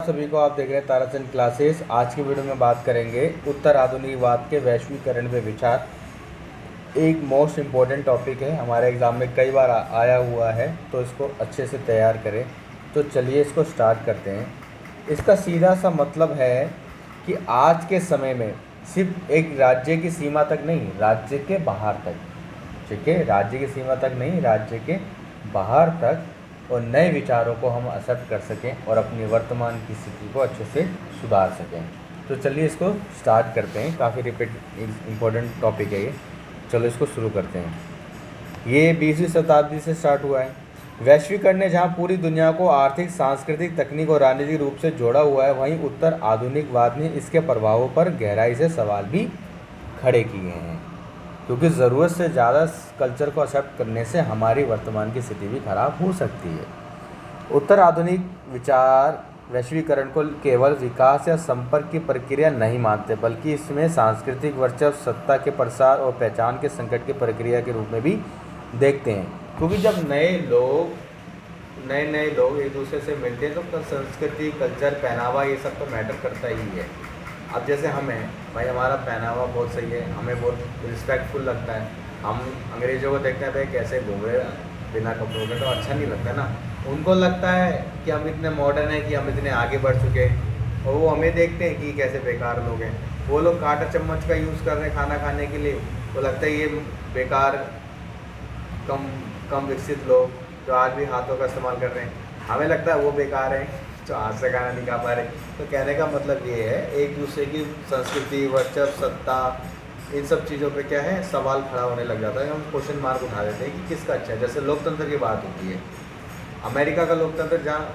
सभी को, आप देख रहे हैं ताराचंद क्लासेस। आज की वीडियो में बात करेंगे उत्तर आधुनिकवाद के वैश्वीकरण पे विचार। एक मोस्ट इम्पोर्टेंट टॉपिक है, हमारे एग्ज़ाम में कई बार आया हुआ है, तो इसको अच्छे से तैयार करें। तो चलिए इसको स्टार्ट करते हैं। इसका सीधा सा मतलब है कि आज के समय में सिर्फ एक राज्य की सीमा तक नहीं, राज्य के बाहर तक, ठीक है, राज्य की सीमा तक नहीं, राज्य के बाहर तक और नए विचारों को हम एक्सेप्ट कर सकें और अपनी वर्तमान की स्थिति को अच्छे से सुधार सकें। तो चलिए इसको स्टार्ट करते हैं। काफ़ी इम्पोर्टेंट टॉपिक है ये। चलो इसको शुरू करते हैं। ये 20वीं शताब्दी से स्टार्ट हुआ है। वैश्वीकरण ने जहाँ पूरी दुनिया को आर्थिक, सांस्कृतिक, तकनीक और राजनीतिक रूप से जोड़ा हुआ है, वहीं उत्तर आधुनिकवाद ने इसके प्रभावों पर गहराई से सवाल भी खड़े किए हैं, क्योंकि ज़रूरत से ज़्यादा कल्चर को एक्सेप्ट करने से हमारी वर्तमान की स्थिति भी खराब हो सकती है। उत्तर आधुनिक विचार वैश्वीकरण को केवल विकास या संपर्क की प्रक्रिया नहीं मानते, बल्कि इसमें सांस्कृतिक वर्चस्व, सत्ता के प्रसार और पहचान के संकट की प्रक्रिया के रूप में भी देखते हैं। क्योंकि जब नए नए लोग एक दूसरे से मिलते हैं तो संस्कृति, कल्चर, पहनावा, ये सब तो मैटर करता ही है। अब जैसे हम हैं भाई, हमारा पहनावा बहुत सही है, हमें बहुत रिस्पेक्टफुल लगता है। हम अंग्रेज़ों को देखते हैं भाई कैसे घूम रहे बिना कपड़ों के, तो अच्छा नहीं लगता ना। उनको लगता है कि हम इतने मॉडर्न हैं, कि हम इतने आगे बढ़ चुके हैं, और वो हमें देखते हैं कि कैसे बेकार लोग हैं। वो लोग कांटा चम्मच का यूज़ कर रहे हैं खाना खाने के लिए, तो लगता है ये बेकार, कम विकसित लोग जो आज भी हाथों का इस्तेमाल कर रहे हैं। हमें लगता है वो बेकार है जो हाथ से खाना नहीं खा पा रहे। तो कहने का मतलब ये है, एक दूसरे की संस्कृति, वर्चस्व, सत्ता, इन सब चीज़ों पे क्या है, सवाल खड़ा होने लग जाता है। हम क्वेश्चन मार्क उठा देते हैं कि किसका अच्छा है। जैसे लोकतंत्र की बात होती है, अमेरिका का लोकतंत्र, जहाँ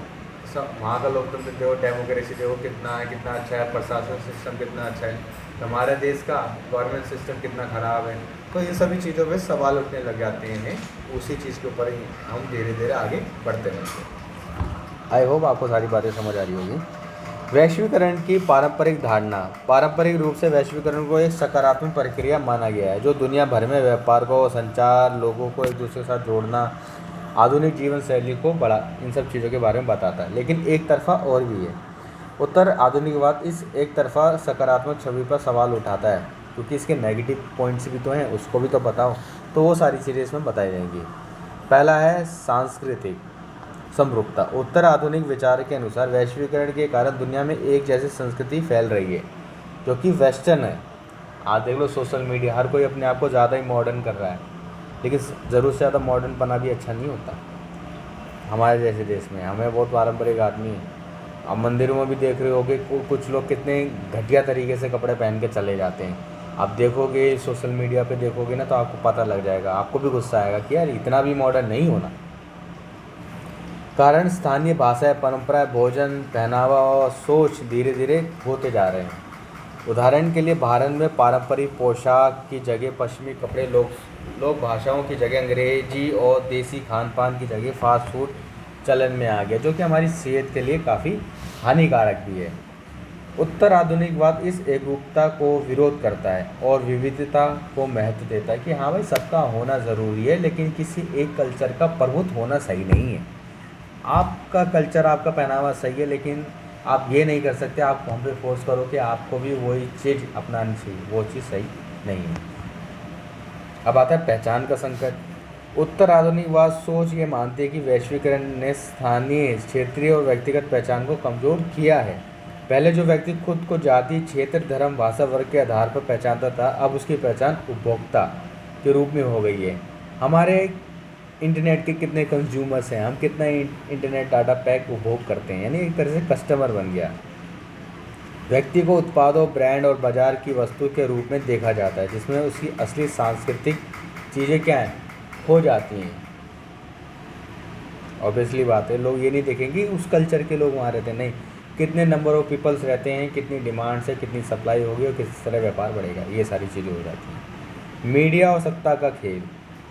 वहाँ का लोकतंत्र देखो, डेमोक्रेसी देखो कितना है, कितना अच्छा है, प्रशासन सिस्टम कितना अच्छा है। हमारे देश का गवर्नमेंट सिस्टम कितना ख़राब है। तो ये सभी चीज़ों पे सवाल उठने लग जाते हैं। उसी चीज़ के ऊपर ही हम धीरे धीरे आगे बढ़ते रहते हैं। आई होप आपको सारी बातें समझ आ रही होगी। वैश्वीकरण की पारंपरिक धारणा। पारंपरिक रूप से वैश्वीकरण को एक सकारात्मक प्रक्रिया माना गया है, जो दुनिया भर में व्यापार को, संचार, लोगों को एक दूसरे के साथ जोड़ना, आधुनिक जीवन शैली को बढ़ा, इन सब चीज़ों के बारे में बताता है। लेकिन एक तरफा और भी है। उत्तर आधुनिकवाद इस एक तरफा सकारात्मक छवि पर सवाल उठाता है, क्योंकि इसके नेगेटिव पॉइंट्स भी तो हैं, उसको भी तो बताओ। तो वो सारी चीज़ें इसमें बताई जाएंगी। पहला है सांस्कृतिक समरूपता। उत्तर आधुनिक विचार के अनुसार वैश्वीकरण के कारण दुनिया में एक जैसी संस्कृति फैल रही है, जो कि वेस्टर्न है। आज देख लो सोशल मीडिया, हर कोई अपने आप को ज़्यादा ही मॉडर्न कर रहा है, लेकिन ज़रूरत से ज़्यादा मॉडर्न बना भी अच्छा नहीं होता। हमारे जैसे देश में हमें बहुत पारंपरिक आदमी है। अब मंदिरों में भी देख रहे होगे कुछ लोग कितने घटिया तरीके से कपड़े पहन के चले जाते हैं। आप देखोगे सोशल मीडिया पे देखोगे ना, तो आपको पता लग जाएगा, आपको भी गुस्सा आएगा कि यार इतना भी मॉडर्न नहीं होना। कारण स्थानीय भाषा, परंपरा, भोजन, पहनावा और सोच धीरे धीरे होते जा रहे हैं। उदाहरण के लिए भारत में पारंपरिक पोशाक की जगह पश्चिमी कपड़े, लोक भाषाओं की जगह अंग्रेजी और देसी खान पान की जगह फास्ट फूड चलन में आ गया, जो कि हमारी सेहत के लिए काफ़ी हानिकारक भी है। उत्तर आधुनिकवाद इस एकरूपता को विरोध करता है और विविधता को महत्व देता है कि हाँ भाई, सबका होना ज़रूरी है, लेकिन किसी एक कल्चर का प्रभुत्व होना सही नहीं है। आपका कल्चर, आपका पहनावा सही है, लेकिन आप ये नहीं कर सकते, आप हम पे फोर्स करो कि आपको भी वही चीज़ अपनानी चाहिए, वो चीज़ सही नहीं है। अब आता है पहचान का संकट। उत्तर आधुनिकवाद सोच ये मानती है कि वैश्वीकरण ने स्थानीय, क्षेत्रीय और व्यक्तिगत पहचान को कमज़ोर किया है। पहले जो व्यक्ति खुद को जाति, क्षेत्र, धर्म, भाषा, वर्ग के आधार पर पहचानता था, अब उसकी पहचान उपभोक्ता के रूप में हो गई है। हमारे इंटरनेट के कितने कंज्यूमर्स हैं, हम कितना इंटरनेट डाटा पैक उपभोग करते हैं, यानी एक तरह से कस्टमर बन गया। व्यक्ति को उत्पादों, ब्रांड और बाजार की वस्तु के रूप में देखा जाता है, जिसमें उसकी असली सांस्कृतिक चीज़ें क्या हैं, खो जाती हैं। ऑब्वियसली बात है, लोग ये नहीं देखेंगे उस कल्चर के लोग वहाँ रहते, नहीं, कितने नंबर ऑफ पीपल्स रहते हैं, कितनी डिमांड से कितनी सप्लाई होगी और किस तरह व्यापार बढ़ेगा, ये सारी चीज़ें हो जाती हैं। मीडिया और सत्ता का खेल।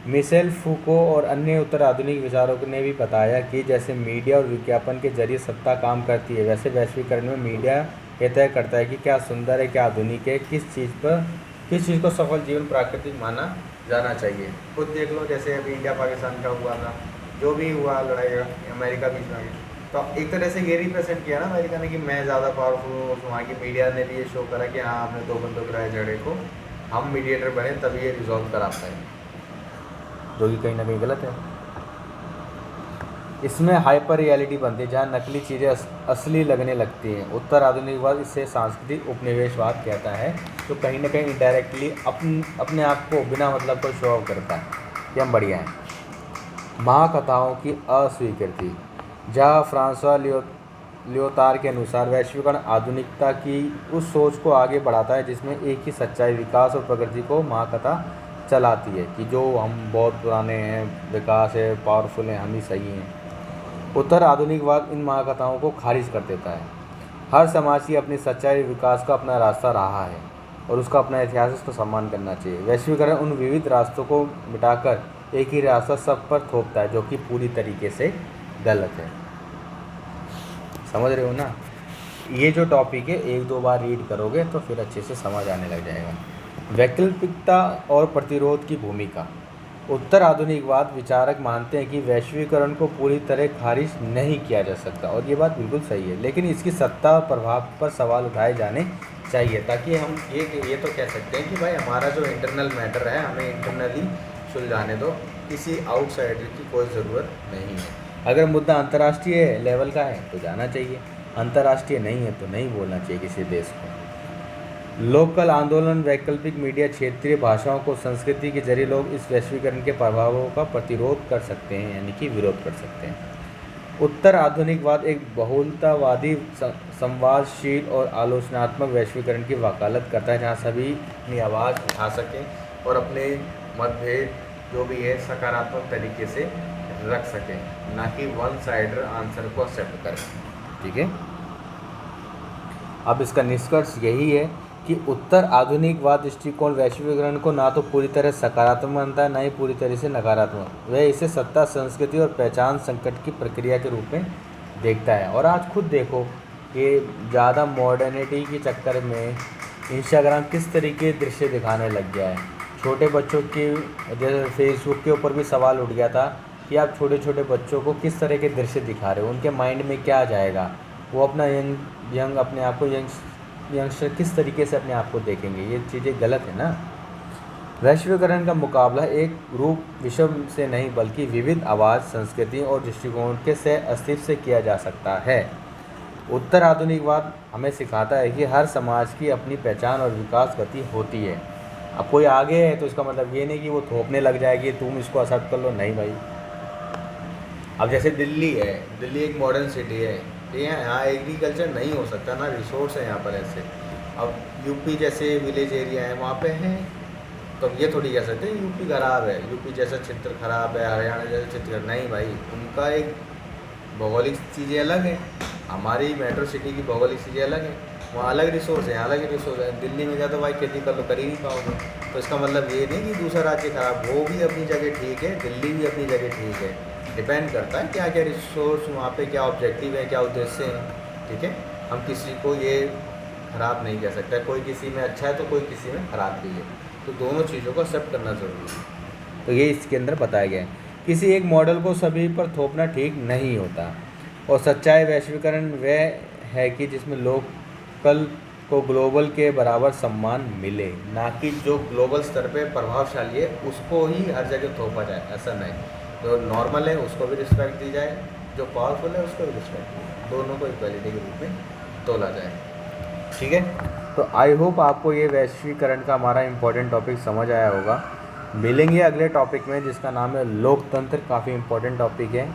मिशेल फूको और अन्य उत्तर आधुनिक विचारकों ने भी बताया कि जैसे मीडिया और विज्ञापन के जरिए सत्ता काम करती है, वैसे वैश्वीकरण में मीडिया ये तय करता है कि क्या सुंदर है, क्या आधुनिक है, किस चीज़ को सफल जीवन प्राकृतिक माना जाना चाहिए। खुद देख लो, जैसे अभी इंडिया पाकिस्तान का हुआ था, जो भी हुआ लड़ाई, अमेरिका बीच में आ गया, तो एक तरह से ये रिप्रेजेंट किया ना अमेरिका ने कि मैं ज़्यादा पावरफुल हूँ, वहाँ की मीडिया ने भी ये शो करा कि हाँ हमने दो बंदों के झगड़े को हम मीडिएटर बने तभी ये रिजॉल्व करा पाए, जो कि कहीं ना कहीं गलत है। इसमें हाइपर रियलिटी बनती है जहाँ नकली चीज़ें असली लगने लगती हैं। उत्तर आधुनिकवाद इसे सांस्कृतिक उपनिवेशवाद कहता है, जो कहीं ना कहीं इनडायरेक्टली अपने आप को बिना मतलब को शो ऑफ करता है कि हम बढ़िया हैं। महाकथाओं की अस्वीकृति, जहाँ फ्रांसवा लियोतार के अनुसार वैश्वीकरण आधुनिकता की उस सोच को आगे बढ़ाता है जिसमें एक ही सच्चाई, विकास और प्रगति को महाकथा चलाती है कि जो हम बहुत पुराने हैं, विकास है, पावरफुल हैं, हम ही सही हैं। उत्तर आधुनिकवाद इन महाकथाओं को खारिज कर देता है। हर समाज की अपनी सच्चाई, विकास का अपना रास्ता रहा है और उसका अपना इतिहास, उसका सम्मान करना चाहिए। वैश्वीकरण उन विविध रास्तों को मिटाकर एक ही रास्ता सब पर थोपता है, जो कि पूरी तरीके से गलत है। समझ रहे हो ना? ये जो टॉपिक है एक दो बार रीड करोगे तो फिर अच्छे से समझ आने लग जाएगा। वैकल्पिकता और प्रतिरोध की भूमिका। उत्तर आधुनिकवाद विचारक मानते हैं कि वैश्वीकरण को पूरी तरह खारिज नहीं किया जा सकता, और ये बात बिल्कुल सही है, लेकिन इसकी सत्ता और प्रभाव पर सवाल उठाए जाने चाहिए, ताकि हम ये तो कह सकते हैं कि भाई हमारा जो इंटरनल मैटर है हमें इंटरनली सुलझाने दो, किसी आउटसाइडर की कोई ज़रूरत नहीं है। अगर मुद्दा अंतर्राष्ट्रीय लेवल का है तो जाना चाहिए, अंतर्राष्ट्रीय नहीं है तो नहीं बोलना चाहिए किसी देश को। लोकल आंदोलन, वैकल्पिक मीडिया, क्षेत्रीय भाषाओं को संस्कृति के जरिए लोग इस वैश्वीकरण के प्रभावों का प्रतिरोध कर सकते हैं, यानी कि विरोध कर सकते हैं। उत्तर आधुनिकवाद एक बहुलतावादी, संवादशील और आलोचनात्मक वैश्वीकरण की वकालत करता है, जहां सभी अपनी आवाज़ उठा सकें और अपने मतभेद जो भी है सकारात्मक तरीके से रख सकें, ना कि वन साइडर आंसर को एक्सेप्ट करें। ठीक है, अब इसका निष्कर्ष यही है कि उत्तर आधुनिकवाद दृष्टिकोण वैश्वीकरण को ना तो पूरी तरह सकारात्मक मानता है, ना ही पूरी तरह से नकारात्मक। वह इसे सत्ता, संस्कृति और पहचान संकट की प्रक्रिया के रूप में देखता है। और आज खुद देखो कि ज़्यादा मॉडर्निटी के चक्कर में इंस्टाग्राम किस तरीके के दृश्य दिखाने लग गया है। छोटे बच्चों के जैसे फेसबुक के ऊपर भी सवाल उठ गया था कि आप छोटे छोटे बच्चों को किस तरह के दृश्य दिखा रहे हो, उनके माइंड में क्या जाएगा, वो अपना यंग अपने आप को यंगस्टर किस तरीके से अपने आप को देखेंगे। ये चीज़ें गलत है ना। वैश्वीकरण का मुकाबला एक रूप विषम से नहीं बल्कि विविध आवाज़, संस्कृति और दृष्टिकोण के सह अस्तित्व से किया जा सकता है। उत्तर आधुनिकवाद हमें सिखाता है कि हर समाज की अपनी पहचान और विकास गति होती है। अब कोई आगे है तो इसका मतलब ये नहीं कि वो थोपने लग जाएगी तुम इसको एक्सेप्ट कर लो, नहीं भाई। अब जैसे दिल्ली है, दिल्ली एक मॉडर्न सिटी है, यहाँ एग्रीकल्चर नहीं हो सकता ना, रिसोर्स है यहाँ पर ऐसे। अब यूपी जैसे विलेज एरिया है वहाँ पे हैं, तो ये थोड़ी कह सकते हैं यूपी ख़राब है, यूपी जैसा क्षेत्र ख़राब है, हरियाणा जैसा क्षेत्र नहीं भाई। उनका एक भौगोलिक चीज़ें अलग हैं, हमारी मेट्रो सिटी की भौगोलिक चीज़ें अलग हैं, वहाँ अलग रिसोर्स है, यहाँ अलग रिसोर्स है। दिल्ली में क्या तो भाई खेती कर लो, कर ही नहीं पाओगे। तो इसका मतलब ये नहीं कि दूसरा राज्य ख़राब, वो भी अपनी जगह ठीक है, दिल्ली भी अपनी जगह ठीक है। डिपेंड करता है क्या क्या रिसोर्स वहाँ पे, क्या ऑब्जेक्टिव है, क्या उद्देश्य है। ठीक है, हम किसी को ये ख़राब नहीं कह सकते, कोई किसी में अच्छा है तो कोई किसी में ख़राब भी है, तो दोनों चीज़ों को एक्सेप्ट करना ज़रूरी है। तो ये इसके अंदर बताया गया है। किसी एक मॉडल को सभी पर थोपना ठीक नहीं होता, और सच्चाई वैश्वीकरण वह है कि जिसमें लोकल को ग्लोबल के बराबर सम्मान मिले, ना कि जो ग्लोबल स्तर पे प्रभावशाली है उसको ही हर जगह थोपा जाए, ऐसा नहीं। जो नॉर्मल है उसको भी रिस्पेक्ट दी जाए, जो पावरफुल है उसको भी रिस्पेक्ट दी जाए, दोनों को इक्वालिटी के रूप में तोला जाए। ठीक है, तो आई होप आपको ये वैश्वीकरण का हमारा इम्पोर्टेंट टॉपिक समझ आया होगा। मिलेंगे अगले टॉपिक में जिसका नाम है लोकतंत्र, काफ़ी इम्पोर्टेंट टॉपिक है।